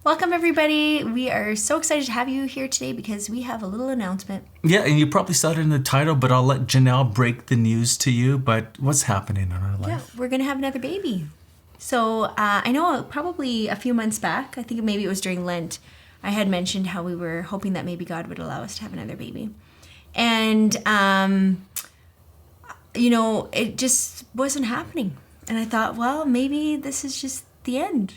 Welcome, everybody. We are so excited to have you here today because we have a little announcement. Yeah, and you probably saw it in the title, but I'll let Janelle break the news to you. But what's happening in our life? Yeah, we're going to have another baby. So I know probably a few months back, I think maybe it was during Lent, I had mentioned how we were hoping that maybe God would allow us to have another baby. And, it just wasn't happening. And I thought, well, maybe this is just the end.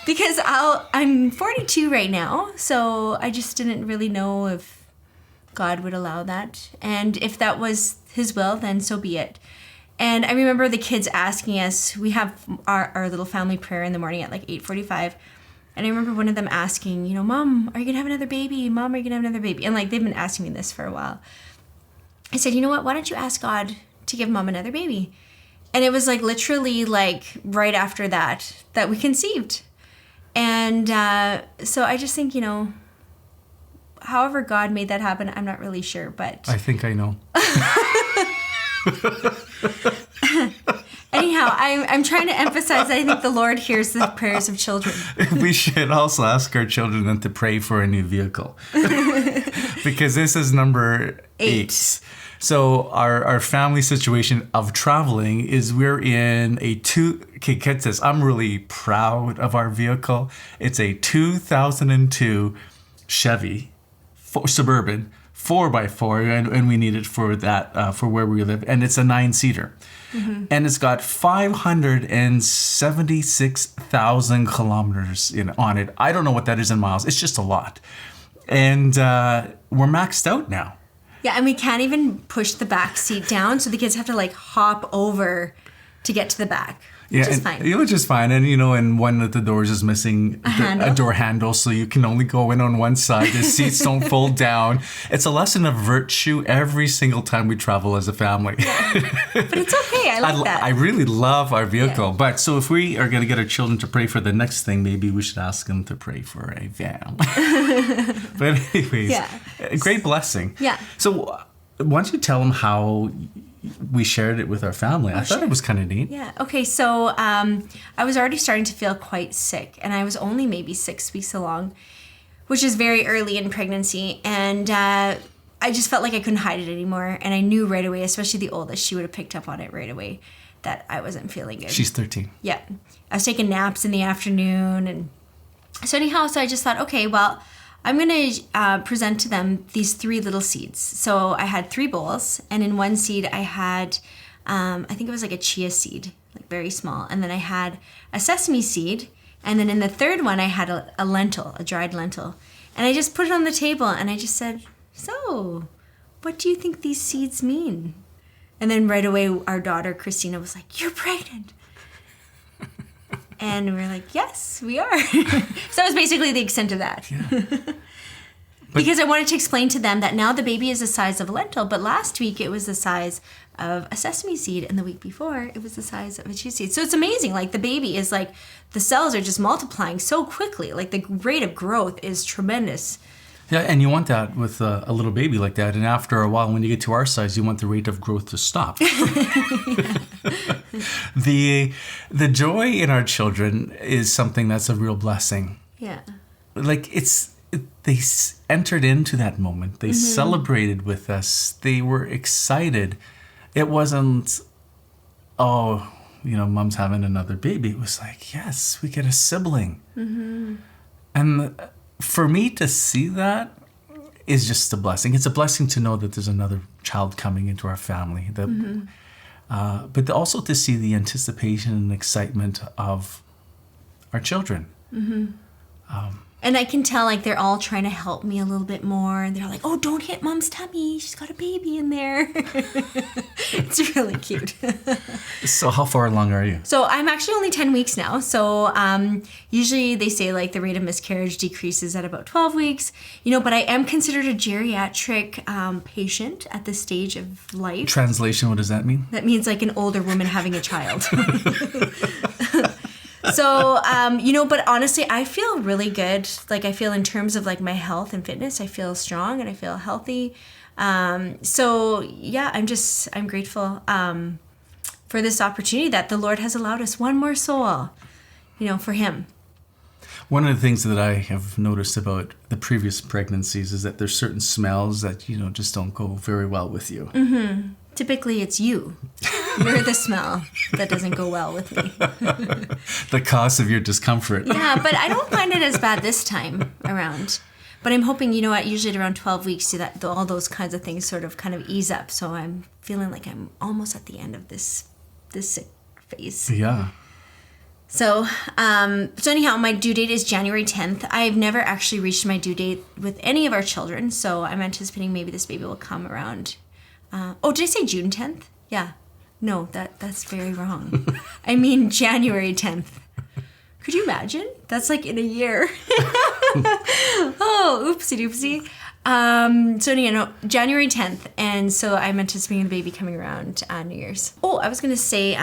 Because I'm 42 right now, so I just didn't really know if God would allow that. And if that was his will, then so be it. And I remember the kids asking us, we have our little family prayer in the morning at like 8:45. And I remember one of them asking, Mom, are you going to have another baby? Mom, are you going to have another baby? And like they've been asking me this for a while. I said, you know what? Why don't you ask God to give Mom another baby? And it was like literally like right after that we conceived. And so I just think, however God made that happen, I'm not really sure, but... I think I know. Anyhow, I'm trying to emphasize that I think the Lord hears the prayers of children. We should also ask our children then to pray for a new vehicle. Because this is number 8. So our family situation of traveling is we're in okay, get this, I'm really proud of our vehicle. It's a 2002 Chevy Suburban 4x4, and we need it for that, for where we live. And it's a 9-seater. Mm-hmm. And it's got 576,000 kilometers on it. I don't know what that is in miles. It's just a lot. And we're maxed out now. Yeah, and we can't even push the back seat down, so the kids have to like hop over to get to the back, which is fine. Which is fine. And, and one of the doors is missing a door handle, so you can only go in on one side. The seats don't fold down. It's a lesson of virtue every single time we travel as a family. Yeah. But it's okay. I like that. I really love our vehicle. Yeah. But so if we are going to get our children to pray for the next thing, maybe we should ask them to pray for a van. But anyways, great blessing. Yeah. So why don't you tell them how we shared it with our family? I thought it was kind of neat. Yeah. Okay. So I was already starting to feel quite sick, and I was only maybe 6 weeks along, which is very early in pregnancy. And I just felt like I couldn't hide it anymore. And I knew right away, especially the oldest, she would have picked up on it right away, that I wasn't feeling good. She's 13. Yeah. I was taking naps in the afternoon. And so anyhow, I just thought, okay, well, I'm going to present to them these 3 little seeds. So I had 3 bowls, and in one seed I had, I think it was like a chia seed, like very small. And then I had a sesame seed. And then in the third one, I had a lentil, a dried lentil. And I just put it on the table, and I just said, so what do you think these seeds mean? And then right away, our daughter, Christina, was like, you're pregnant. And we were like, yes, we are. So that was basically the extent of that. Yeah. Because I wanted to explain to them that now the baby is the size of a lentil, but last week it was the size of a sesame seed, and the week before it was the size of a chia seed. So it's amazing. Like the baby is like, the cells are just multiplying so quickly. Like the rate of growth is tremendous. Yeah, and you want that with a little baby like that. And after a while, when you get to our size, you want the rate of growth to stop. The joy in our children is something that's a real blessing. Yeah. Like they entered into that moment. They celebrated with us. They were excited. It wasn't, Mom's having another baby. It was like, yes, we get a sibling. Mm-hmm. And for me to see that is just a blessing. It's a blessing to know that there's another child coming into our family. But also to see the anticipation and excitement of our children. Mm-hmm. And I can tell, like, they're all trying to help me a little bit more. And they're like, oh, don't hit Mom's tummy. She's got a baby in there. It's really cute. So how far along are you? So I'm actually only 10 weeks now. So usually they say, like, the rate of miscarriage decreases at about 12 weeks. But I am considered a geriatric patient at this stage of life. Translation, what does that mean? That means, like, an older woman having a child. So, but honestly, I feel really good. Like, I feel in terms of, like, my health and fitness, I feel strong and I feel healthy. So, yeah, I'm grateful for this opportunity that the Lord has allowed us one more soul, for Him. One of the things that I have noticed about the previous pregnancies is that there's certain smells that, just don't go very well with you. Typically, it's you. You're the smell that doesn't go well with me. The cause of your discomfort. Yeah, but I don't find it as bad this time around. But I'm hoping, usually at around 12 weeks, that all those kinds of things sort of kind of ease up. So I'm feeling like I'm almost at the end of this sick phase. Yeah. So anyhow, my due date is January 10th. I've never actually reached my due date with any of our children. So I'm anticipating maybe this baby will come around. Did I say June 10th? Yeah. No, that's very wrong. I mean January 10th. Could you imagine? That's like in a year. Oh, oopsie doopsie. January 10th. And so I'm anticipating the baby coming around New Year's. Oh, I was going to say,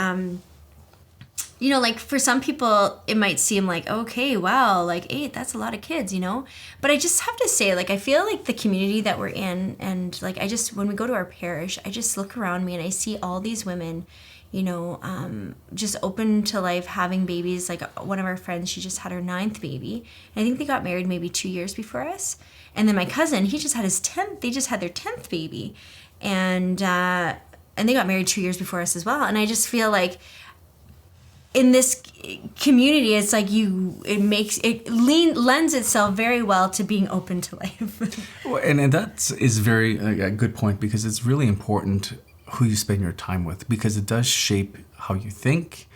like for some people, it might seem like, okay, wow, like 8, that's a lot of kids, But I just have to say, like, I feel like the community that we're in, and like, when we go to our parish, I just look around me and I see all these women, just open to life, having babies. Like one of our friends, she just had her 9th baby. And I think they got married maybe 2 years before us. And then my cousin, he just had his 10th, they just had their 10th baby. And they got married 2 years before us as well. And I just feel like, in this community, it's like lends itself very well to being open to life. Well, and that is very a good point, because it's really important who you spend your time with, because it does shape how you think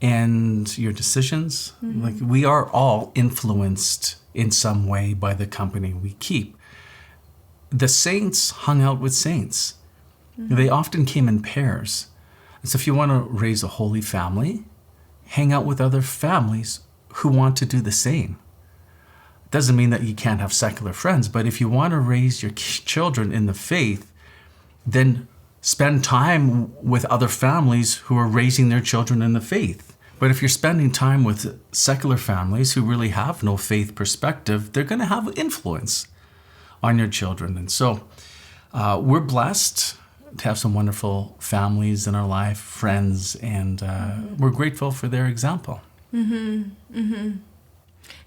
and your decisions. Mm-hmm. Like, we are all influenced in some way by the company we keep. The saints hung out with saints. Mm-hmm. They often came in pairs. And so if you want to raise a holy family, hang out with other families who want to do the same. Doesn't mean that you can't have secular friends, but if you want to raise your children in the faith, then spend time with other families who are raising their children in the faith. But if you're spending time with secular families who really have no faith perspective, they're going to have influence on your children. And so we're blessed to have some wonderful families in our life, friends, and we're grateful for their example. Mm-hmm. Mm-hmm.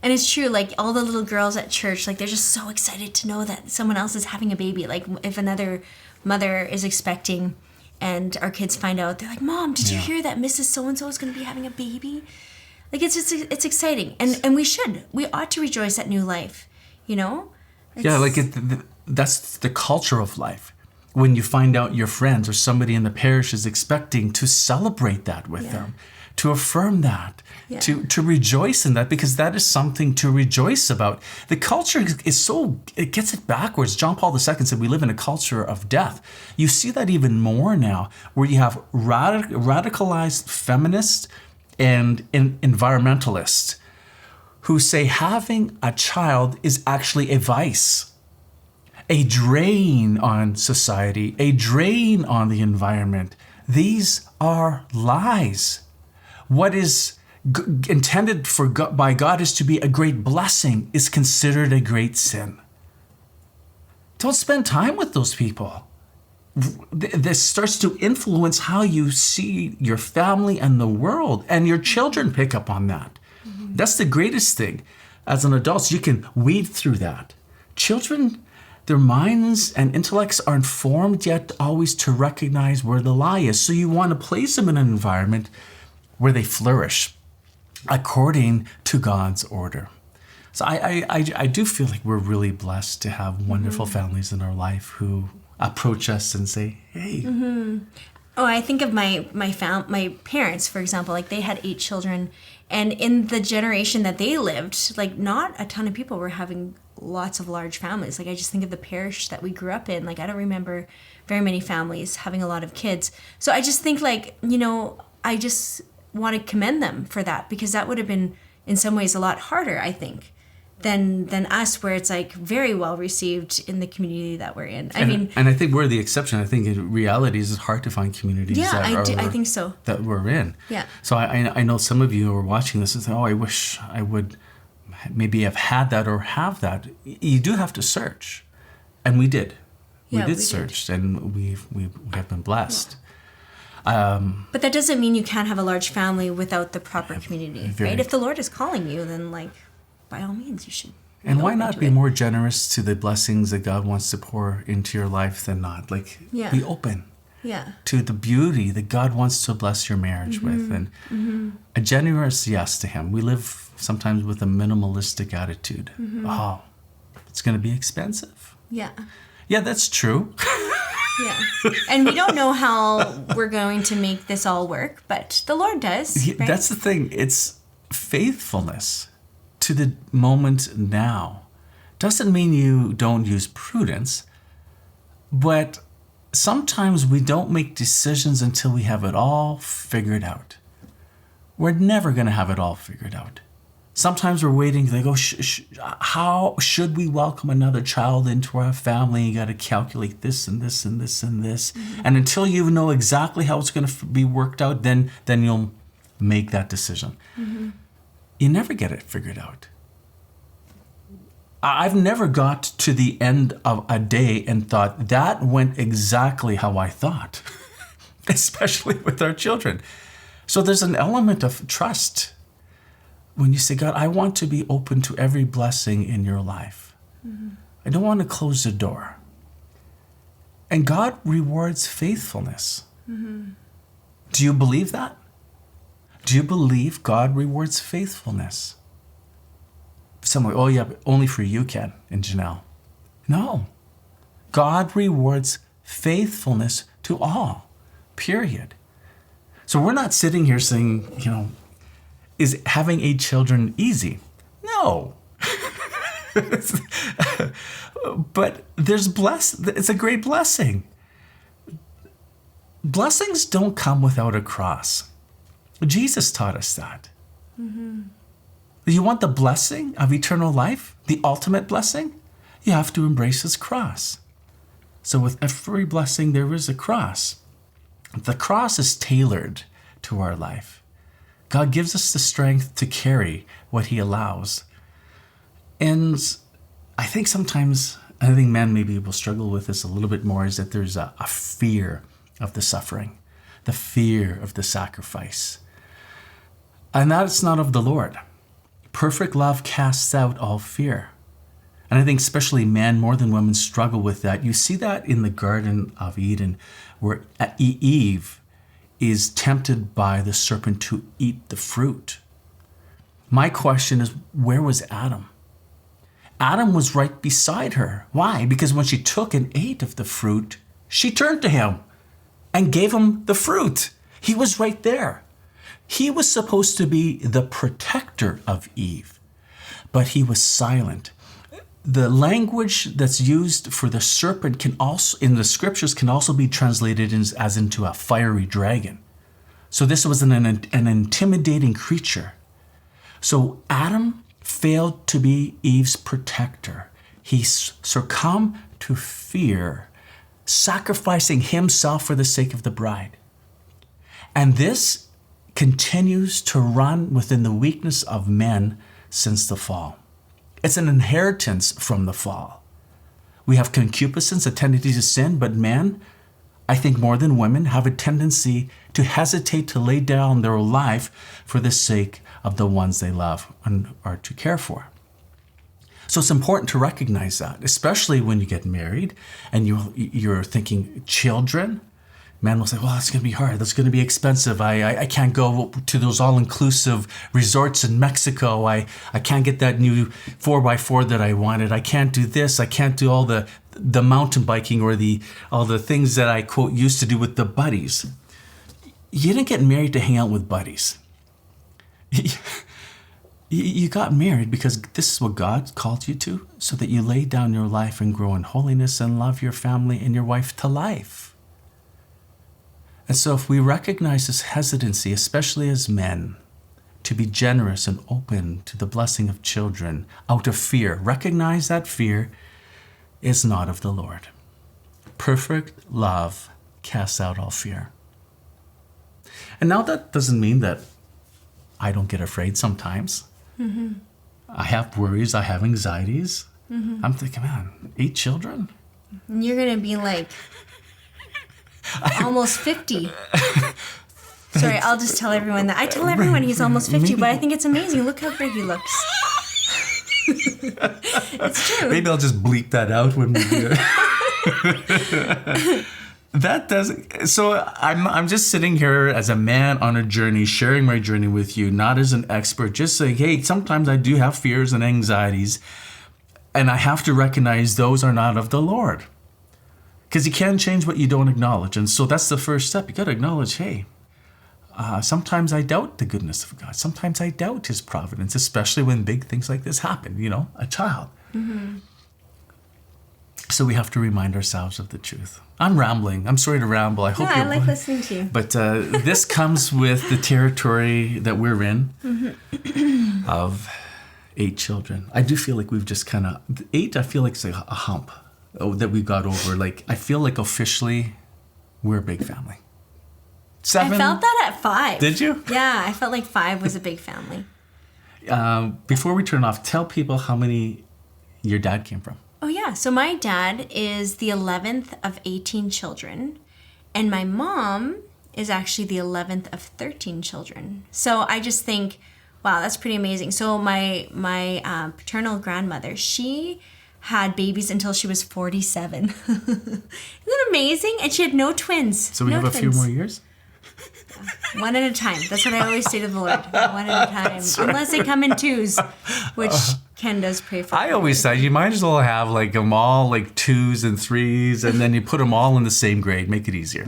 And it's true, like all the little girls at church, like they're just so excited to know that someone else is having a baby. Like if another mother is expecting and our kids find out, they're like, Mom, did you hear that Mrs. So-and-so is going to be having a baby? Like it's exciting. And we ought to rejoice at new life, that's the culture of life. When you find out your friends or somebody in the parish is expecting, to celebrate that with them, to affirm that, to rejoice in that, because that is something to rejoice about. The culture it gets it backwards. John Paul II said we live in a culture of death. You see that even more now, where you have radicalized feminists and environmentalists who say having a child is actually a vice, a drain on society, a drain on the environment. These are lies. What is intended by God is to be a great blessing is considered a great sin. Don't spend time with those people. This starts to influence how you see your family and the world, and your children pick up on that. Mm-hmm. That's the greatest thing. As an adult, you can weed through that. Children, their minds and intellects aren't formed yet always to recognize where the lie is. So you want to place them in an environment where they flourish according to God's order. So I do feel like we're really blessed to have wonderful families in our life who approach us and say, hey. Mm-hmm. Oh, I think of my parents, for example. Like they had 8 children, and in the generation that they lived, like not a ton of people were having lots of large families. Like I just think of the parish that we grew up in. Like I don't remember very many families having a lot of kids. So I just think I just want to commend them for that, because that would have been in some ways a lot harder, I think, than us, where it's like very well received in the community that we're in. And I think we're the exception. I think in reality it's hard to find communities I think so. that we're in. Yeah. So I know some of you who are watching this and say, I wish I would maybe have had that or have that. You do have to search. And we did. We did search, and we have been blessed. But that doesn't mean you can't have a large family without the proper community, right? If the Lord is calling you, then by all means, you should. And why not be more generous to the blessings that God wants to pour into your life than not? Like, be open to the beauty that God wants to bless your marriage with. And a generous yes to Him. We live sometimes with a minimalistic attitude. Oh, it's going to be expensive. Yeah. Yeah, that's true. Yeah. And we don't know how we're going to make this all work, but the Lord does. Right? That's the thing. It's faithfulness to the moment now. Doesn't mean you don't use prudence, but sometimes we don't make decisions until we have it all figured out. We're never going to have it all figured out. Sometimes we're waiting, they go, how should we welcome another child into our family? You got to calculate this and this and this and this. And until you know exactly how it's going to be worked out, then you'll make that decision. You never get it figured out. I've never got to the end of a day and thought, that went exactly how I thought, especially with our children. So there's an element of trust. When you say, God, I want to be open to every blessing in your life. I don't want to close the door. And God rewards faithfulness. Do you believe that? Do you believe God rewards faithfulness? Someone, oh yeah, but only for you, Ken and Janelle. No. God rewards faithfulness to all, period. So we're not sitting here saying, is having 8 children easy? No. But it's a great blessing. Blessings don't come without a cross. Jesus taught us that. You want the blessing of eternal life, the ultimate blessing? You have to embrace His cross. So with every blessing, there is a cross. The cross is tailored to our life. God gives us the strength to carry what He allows. And I think sometimes, I think men maybe will struggle with this a little bit more, is that there's a fear of the suffering, the fear of the sacrifice. And that's not of the Lord. Perfect love casts out all fear. And I think especially men more than women struggle with that. You see that in the Garden of Eden, where Eve is tempted by the serpent to eat the fruit. My question is, where was Adam? Adam was right beside her. Why? Because when she took and ate of the fruit, she turned to him and gave him the fruit. He was right there. He was supposed to be the protector of Eve, but he was silent. The language that's used for the serpent can also, in the scriptures, can also be translated as into a fiery dragon. So this was an intimidating creature. So Adam failed to be Eve's protector. He succumbed to fear, sacrificing himself for the sake of the bride. And this continues to run within the weakness of men since the fall. It's an inheritance from the fall. We have concupiscence, a tendency to sin, but men, I think more than women, have a tendency to hesitate to lay down their life for the sake of the ones they love and are to care for. So it's important to recognize that, especially when you get married and you're thinking children. Men will say, well, it's going to be hard. That's going to be expensive. I can't go to those all-inclusive resorts in Mexico. I can't get that new 4x4 that I wanted. I can't do this. I can't do all the mountain biking or all the things that I, quote, used to do with the buddies. You didn't get married to hang out with buddies. You got married because this is what God called you to, so that you lay down your life and grow in holiness and love your family and your wife to life. And so if we recognize this hesitancy, especially as men, to be generous and open to the blessing of children out of fear, recognize that fear is not of the Lord. Perfect love casts out all fear. And now that doesn't mean that I don't get afraid sometimes. Mm-hmm. I have worries, I have anxieties. Mm-hmm. I'm thinking, man, 8 children? And you're going to be like almost 50. Sorry, I'll just tell everyone that. I tell everyone he's almost 50, but I think it's amazing. Look how great he looks. It's true. Maybe I'll just bleep that out when we do it. That doesn't. So I'm just sitting here as a man on a journey, sharing my journey with you, not as an expert, just saying, hey, sometimes I do have fears and anxieties, and I have to recognize those are not of the Lord. Because you can't change what you don't acknowledge. And so that's the first step. You got to acknowledge, hey, sometimes I doubt the goodness of God. Sometimes I doubt his providence, especially when big things like this happen, a child. Mm-hmm. So we have to remind ourselves of the truth. I'm rambling. I'm sorry to ramble. I hope I like listening to you. But this comes with the territory that we're in of 8 children. I do feel like we've just kind of... 8, I feel like it's like a hump that we got over. Like, I feel like officially we're a big family. 7? I felt that at 5. Did you? Yeah, I felt like 5 was a big family. Before we turn off, tell people how many your dad came from. Oh, yeah. So my dad is the 11th of 18 children, and my mom is actually the 11th of 13 children. So I just think, wow, that's pretty amazing. So my paternal grandmother, she had babies until she was 47. Isn't that amazing? And she had no twins. So we have a few more years? One at a time. That's what I always say to the Lord. One at a time. Right. Unless they come in 2s, which Ken does pray for. I always said you might as well have like them all like 2s and 3s, and then you put them all in the same grade. Make it easier.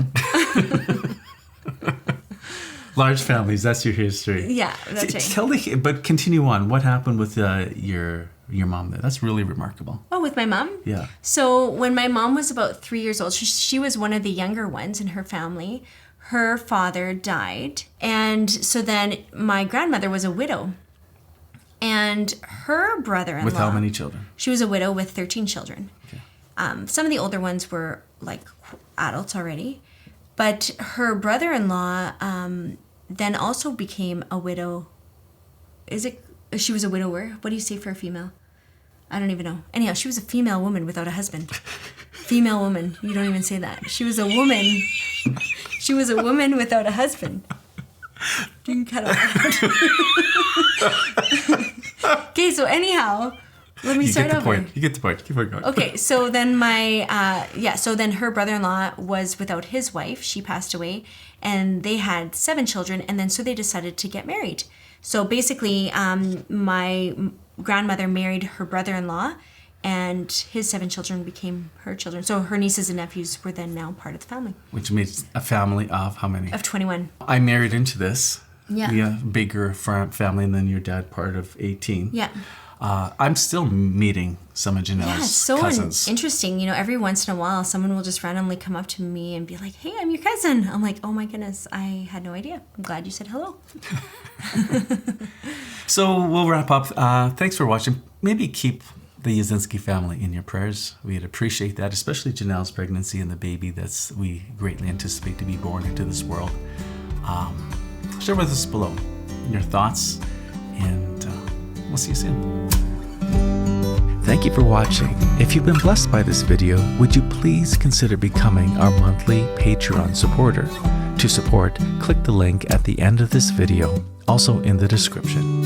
Large families. That's your history. Yeah, that's right. But continue on. What happened with your mom there? That's really remarkable. Oh, with my mom? Yeah. So when my mom was about 3 years old, she was one of the younger ones in her family. Her father died, and so then my grandmother was a widow, and her brother-in-law... With how many children? She was a widow with 13 children. Okay. Some of the older ones were like adults already, but her brother-in-law then also became a widow. She was a widower? What do you say for a female? I don't even know. Anyhow, she was a female woman without a husband. Female woman. You don't even say that. She was a woman. She was a woman without a husband. You can cut it out. Okay, so anyhow, let me start over. You get the point. Keep on going. Okay, so then so then her brother-in-law was without his wife. She passed away, and they had 7 children, and then so they decided to get married. So basically, my grandmother married her brother-in-law, and his 7 children became her children. So her nieces and nephews were then now part of the family. Which makes a family of how many? Of 21. I married into this. Yeah. We have a bigger family than your dad, part of 18. Yeah. I'm still meeting some of Janelle's cousins. Interesting. Every once in a while, someone will just randomly come up to me and be like, hey, I'm your cousin. I'm like, oh my goodness, I had no idea. I'm glad you said hello. So we'll wrap up. Thanks for watching. Maybe keep the Yazinski family in your prayers. We'd appreciate that, especially Janelle's pregnancy and the baby we greatly anticipate to be born into this world. Share with us below your thoughts, and we'll see you soon. Thank you for watching. If you've been blessed by this video, would you please consider becoming our monthly Patreon supporter? To support, click the link at the end of this video, also in the description.